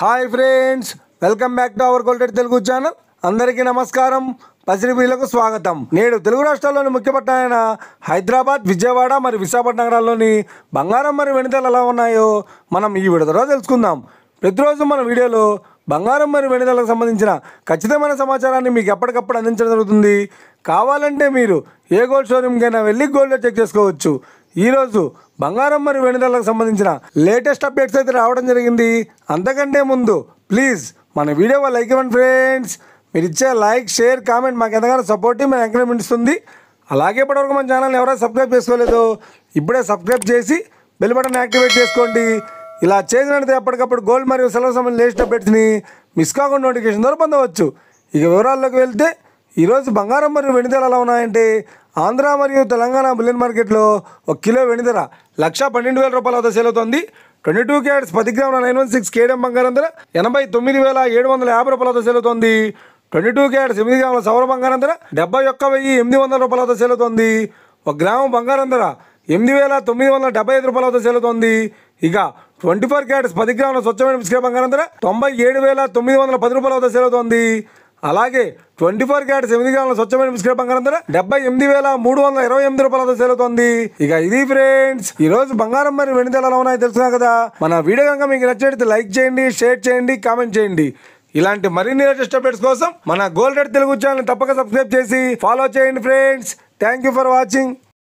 Hi friends, welcome back to our gold rate Telugu channel. అందరికీ నమస్కారం. పసిరిబీలకు స్వాగతం. నేడు తెలుగు రాష్ట్రాల్లోని ముఖ్య పట్టణాలైన హైదరాబాద్, విజయవాడ మరియు విశాఖపట్నం నగరాల్లోని బంగారం మరియు వెండి ధరలు ఎలా ఉన్నాయో మనం ఈ వీడియోలో తెలుసుకుందాం. ప్రతిరోజు మన వీడియోలో బంగారం మరియు వెండి ధరలకు సంబంధించిన ఖచ్చితమైన సమాచారాన్ని మీకు ఎప్పటికప్పుడు అందించడం జరుగుతుంది. కావాలంటే మీరు ఏ గోల్డ్ షోరూమ్కైనా వెళ్ళి గోల్డ్ రేట్ చెక్ చేసుకోవచ్చు. ఈరోజు బంగారం మరియు వెండి ధరలకు సంబంధించిన లేటెస్ట్ అప్డేట్స్ అయితే రావడం జరిగింది. అంతకంటే ముందు ప్లీజ్ మన వీడియో లైక్ ఇవ్వండి ఫ్రెండ్స్. మీరు ఇచ్చే లైక్, షేర్, కామెంట్ మాకు ఎంతగానో సపోర్టివ్, మేము ఎంకరేజ్మెంట్ ఇస్తుంది. అలాగే ఇప్పటివరకు మన ఛానల్ ఎవరైనా సబ్స్క్రైబ్ చేసుకోలేదో ఇప్పుడే సబ్స్క్రైబ్ చేసి బెల్ బటన్ యాక్టివేట్ చేసుకోండి. ఇలా చేసినట్లయితే ఎప్పటికప్పుడు గోల్డ్ మరియు సిల్వర్ సంబంధించిన లేటెస్ట్ అప్డేట్స్ని మిస్ కాకుండా నోటిఫికేషన్ ద్వారా పొందవచ్చు. ఇక వివరాల్లోకి వెళ్తే ఈరోజు బంగారం మరియు వెండి ధరలు ఎలా ఉన్నాయంటే, ఆంధ్ర మరియు తెలంగాణ బులియన్ మార్కెట్లో 1 కిలో వెండి ధర 1,12,000 రూపాయల వద్ద సేల్ అవుతుంది. 22 క్యారెట్స్ 10 గ్రాముల 916 కేడియం బంగారం ధర 89,750 రూపాయల వద్ద సేల్ అవుతుంది. 22 క్యారెట్స్ 8 గ్రాముల సౌర బంగారం ధర 71,800 రూపాయల వద్ద సేల్ అవుతుంది. 1 గ్రాము బంగారం ధర 8,975 రూపాయల వద్ద సేల్ అవుతుంది. ఇక 24 క్యారెట్స్ 10 గ్రాముల స్వచ్ఛమైన బిస్కెట్ బంగారం ధర 97,910 రూపాయల వద్ద సేల్ అవుతుంది. అలాగే 24 క్యారెట్స్ 8 గ్రాముల స్వచ్ఛమైన బిస్కెట్ బంగారం ధర 78,328 రూపాయల వద్ద సేల్ అవుతుంది. ఇక ఇది ఫ్రెండ్స్, ఈ రోజు బంగారం మరియు వెండి ధరలు ఎలా ఉన్నాయో తెలుసుకున్నా కదా. మన వీడియో కనుక మీకు నచ్చినట్లయితే లైక్ చేయండి, షేర్ చేయండి, కామెంట్ చేయండి. ఇలాంటి మరిన్ని లేటెస్ట్ అప్డేట్స్ కోసం మన గోల్డ్ రేట్ తెలుగు ఛానల్ తప్పక సబ్స్క్రైబ్ చేసి ఫాలో చేయండి friends. Thank you for watching.